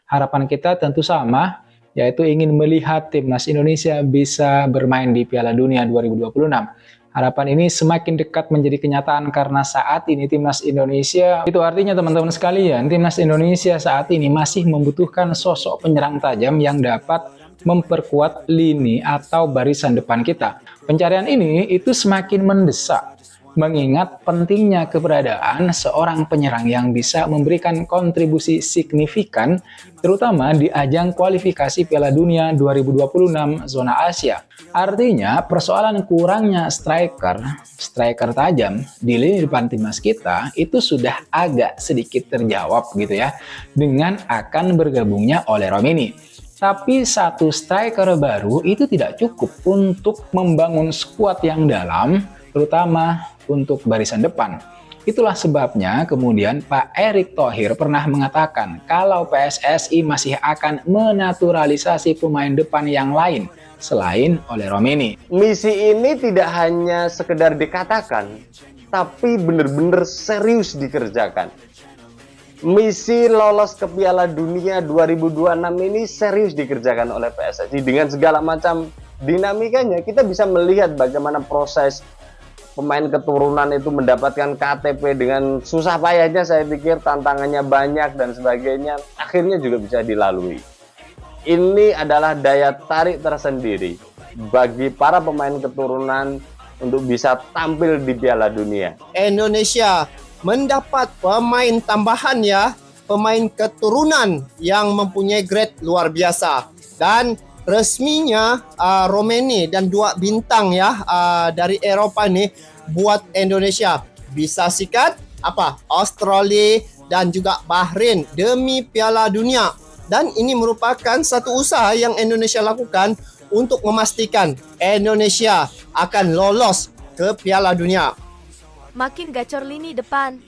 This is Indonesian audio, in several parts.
Harapan kita tentu sama, yaitu ingin melihat timnas Indonesia bisa bermain di Piala Dunia 2026. Harapan ini semakin dekat menjadi kenyataan karena saat ini timnas Indonesia, itu artinya teman-teman sekalian, timnas Indonesia saat ini masih membutuhkan sosok penyerang tajam yang dapat memperkuat lini atau barisan depan kita. Pencarian ini itu semakin mendesak, mengingat pentingnya keberadaan seorang penyerang yang bisa memberikan kontribusi signifikan, terutama di ajang kualifikasi Piala Dunia 2026 zona Asia. Artinya, persoalan kurangnya striker tajam di lini depan timnas kita itu sudah agak sedikit terjawab gitu ya, dengan akan bergabungnya Ole Romeni. Tapi satu striker baru itu tidak cukup untuk membangun skuad yang dalam, terutama untuk barisan depan. Itulah sebabnya kemudian Pak Erick Thohir pernah mengatakan kalau PSSI masih akan menaturalisasi pemain depan yang lain selain Ole Romeni. Misi ini tidak hanya sekedar dikatakan, tapi benar-benar serius dikerjakan. Misi lolos ke Piala Dunia 2026 ini serius dikerjakan oleh PSSI dengan segala macam dinamikanya. Kita bisa melihat bagaimana proses pemain keturunan itu mendapatkan KTP dengan susah payahnya, saya pikir tantangannya banyak dan sebagainya, akhirnya juga bisa dilalui. Ini adalah daya tarik tersendiri bagi para pemain keturunan untuk bisa tampil di Piala Dunia. Indonesia mendapat pemain tambahan ya, pemain keturunan yang mempunyai grade luar biasa. Dan resminya Romeni dan 2 bintang ya dari Eropa nih buat Indonesia bisa sikat Australia dan juga Bahrain demi Piala Dunia. Dan ini merupakan satu usaha yang Indonesia lakukan untuk memastikan Indonesia akan lolos ke Piala Dunia. Makin gacor lini depan.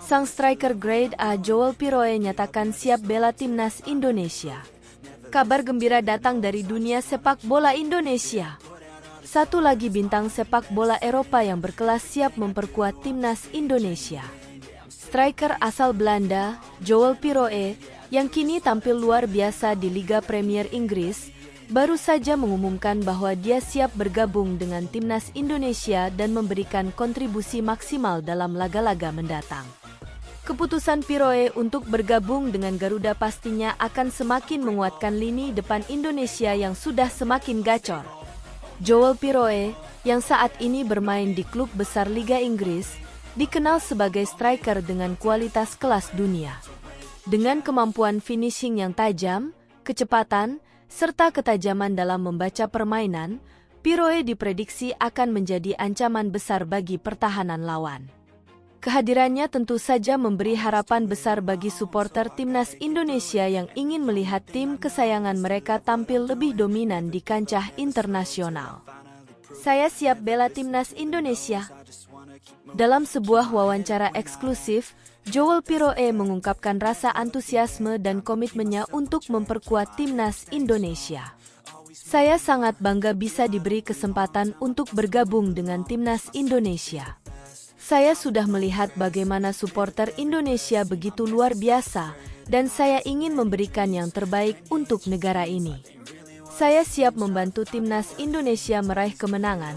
Sang striker grade A Joel Piroe nyatakan siap bela timnas Indonesia. Kabar gembira datang dari dunia sepak bola Indonesia. Satu lagi bintang sepak bola Eropa yang berkelas siap memperkuat timnas Indonesia. Striker asal Belanda, Joel Piroe, yang kini tampil luar biasa di Liga Premier Inggris, baru saja mengumumkan bahwa dia siap bergabung dengan timnas Indonesia dan memberikan kontribusi maksimal dalam laga-laga mendatang. Keputusan Piroe untuk bergabung dengan Garuda pastinya akan semakin menguatkan lini depan Indonesia yang sudah semakin gacor. Joel Piroe, yang saat ini bermain di klub besar Liga Inggris, dikenal sebagai striker dengan kualitas kelas dunia. Dengan kemampuan finishing yang tajam, kecepatan, serta ketajaman dalam membaca permainan, Piroe diprediksi akan menjadi ancaman besar bagi pertahanan lawan. Kehadirannya tentu saja memberi harapan besar bagi supporter timnas Indonesia yang ingin melihat tim kesayangan mereka tampil lebih dominan di kancah internasional. Saya siap bela timnas Indonesia. Dalam sebuah wawancara eksklusif, Joel Piroe mengungkapkan rasa antusiasme dan komitmennya untuk memperkuat timnas Indonesia. Saya sangat bangga bisa diberi kesempatan untuk bergabung dengan timnas Indonesia. Saya sudah melihat bagaimana supporter Indonesia begitu luar biasa dan saya ingin memberikan yang terbaik untuk negara ini. Saya siap membantu timnas Indonesia meraih kemenangan,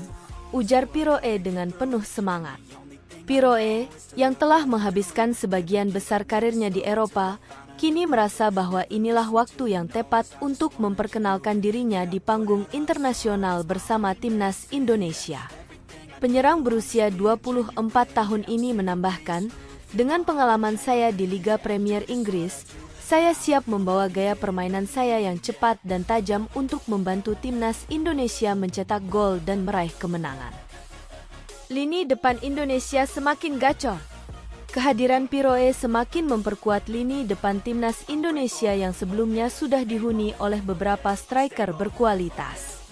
ujar Piroe dengan penuh semangat. Piroe, yang telah menghabiskan sebagian besar karirnya di Eropa, kini merasa bahwa inilah waktu yang tepat untuk memperkenalkan dirinya di panggung internasional bersama timnas Indonesia. Penyerang berusia 24 tahun ini menambahkan, dengan pengalaman saya di Liga Premier Inggris, saya siap membawa gaya permainan saya yang cepat dan tajam untuk membantu timnas Indonesia mencetak gol dan meraih kemenangan. Lini depan Indonesia semakin gacor. Kehadiran Piroe semakin memperkuat lini depan timnas Indonesia yang sebelumnya sudah dihuni oleh beberapa striker berkualitas.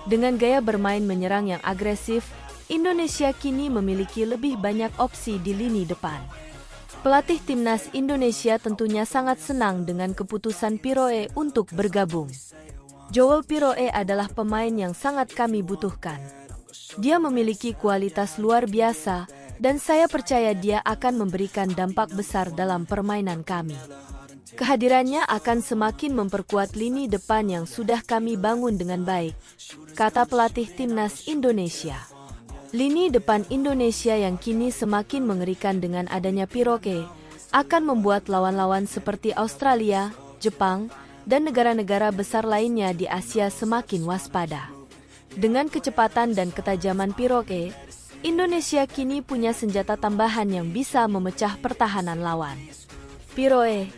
Dengan gaya bermain menyerang yang agresif, Indonesia kini memiliki lebih banyak opsi di lini depan. Pelatih timnas Indonesia tentunya sangat senang dengan keputusan Piroe untuk bergabung. Joel Piroe adalah pemain yang sangat kami butuhkan. Dia memiliki kualitas luar biasa dan saya percaya dia akan memberikan dampak besar dalam permainan kami. Kehadirannya akan semakin memperkuat lini depan yang sudah kami bangun dengan baik, kata pelatih timnas Indonesia. Lini depan Indonesia yang kini semakin mengerikan dengan adanya Piroke akan membuat lawan-lawan seperti Australia, Jepang, dan negara-negara besar lainnya di Asia semakin waspada. Dengan kecepatan dan ketajaman Piroke, Indonesia kini punya senjata tambahan yang bisa memecah pertahanan lawan. Piroe,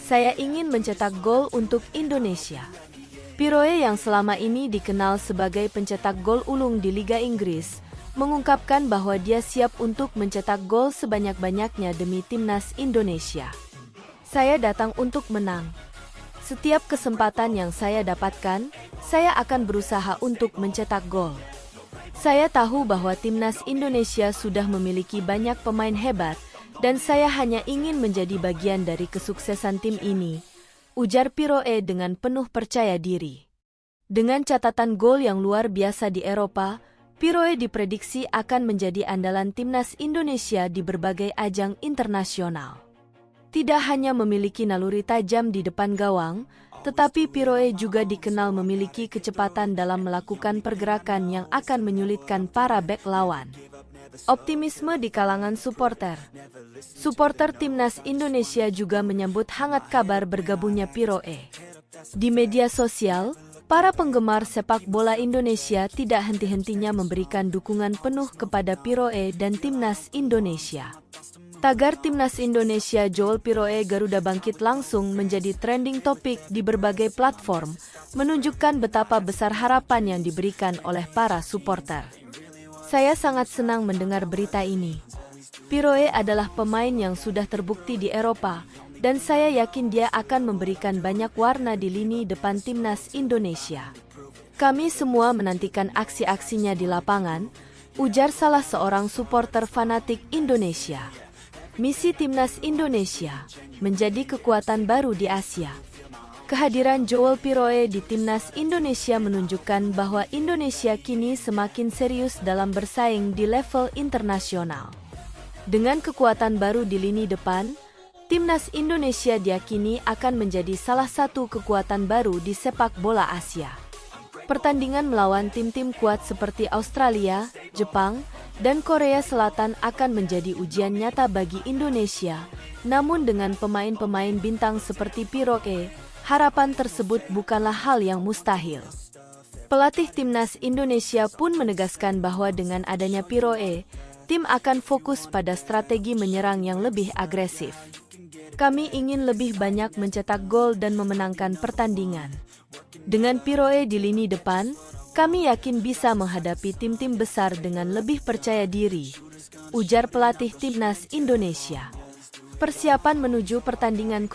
saya ingin mencetak gol untuk Indonesia. Piroe yang selama ini dikenal sebagai pencetak gol ulung di Liga Inggris, mengungkapkan bahwa dia siap untuk mencetak gol sebanyak-banyaknya demi timnas Indonesia. Saya datang untuk menang. Setiap kesempatan yang saya dapatkan, saya akan berusaha untuk mencetak gol. Saya tahu bahwa timnas Indonesia sudah memiliki banyak pemain hebat, dan saya hanya ingin menjadi bagian dari kesuksesan tim ini, ujar Piroe dengan penuh percaya diri. Dengan catatan gol yang luar biasa di Eropa, Piroe diprediksi akan menjadi andalan timnas Indonesia di berbagai ajang internasional. Tidak hanya memiliki naluri tajam di depan gawang, tetapi Piroe juga dikenal memiliki kecepatan dalam melakukan pergerakan yang akan menyulitkan para bek lawan. Optimisme di kalangan supporter. Supporter timnas Indonesia juga menyambut hangat kabar bergabungnya Piroe. Di media sosial, para penggemar sepak bola Indonesia tidak henti-hentinya memberikan dukungan penuh kepada Piroe dan timnas Indonesia. Tagar timnas Indonesia Joel Piroe Garuda Bangkit langsung menjadi trending topik di berbagai platform, menunjukkan betapa besar harapan yang diberikan oleh para supporter. Saya sangat senang mendengar berita ini. Piroe adalah pemain yang sudah terbukti di Eropa, dan saya yakin dia akan memberikan banyak warna di lini depan timnas Indonesia. Kami semua menantikan aksi-aksinya di lapangan, ujar salah seorang supporter fanatik Indonesia. Misi timnas Indonesia menjadi kekuatan baru di Asia. Kehadiran Joel Piroe di timnas Indonesia menunjukkan bahwa Indonesia kini semakin serius dalam bersaing di level internasional. Dengan kekuatan baru di lini depan, timnas Indonesia diyakini akan menjadi salah satu kekuatan baru di sepak bola Asia. Pertandingan melawan tim-tim kuat seperti Australia, Jepang, dan Korea Selatan akan menjadi ujian nyata bagi Indonesia. Namun dengan pemain-pemain bintang seperti Piroe, harapan tersebut bukanlah hal yang mustahil. Pelatih timnas Indonesia pun menegaskan bahwa dengan adanya Piroe, tim akan fokus pada strategi menyerang yang lebih agresif. Kami ingin lebih banyak mencetak gol dan memenangkan pertandingan. Dengan Piroe di lini depan, kami yakin bisa menghadapi tim-tim besar dengan lebih percaya diri, ujar pelatih timnas Indonesia. Persiapan menuju pertandingan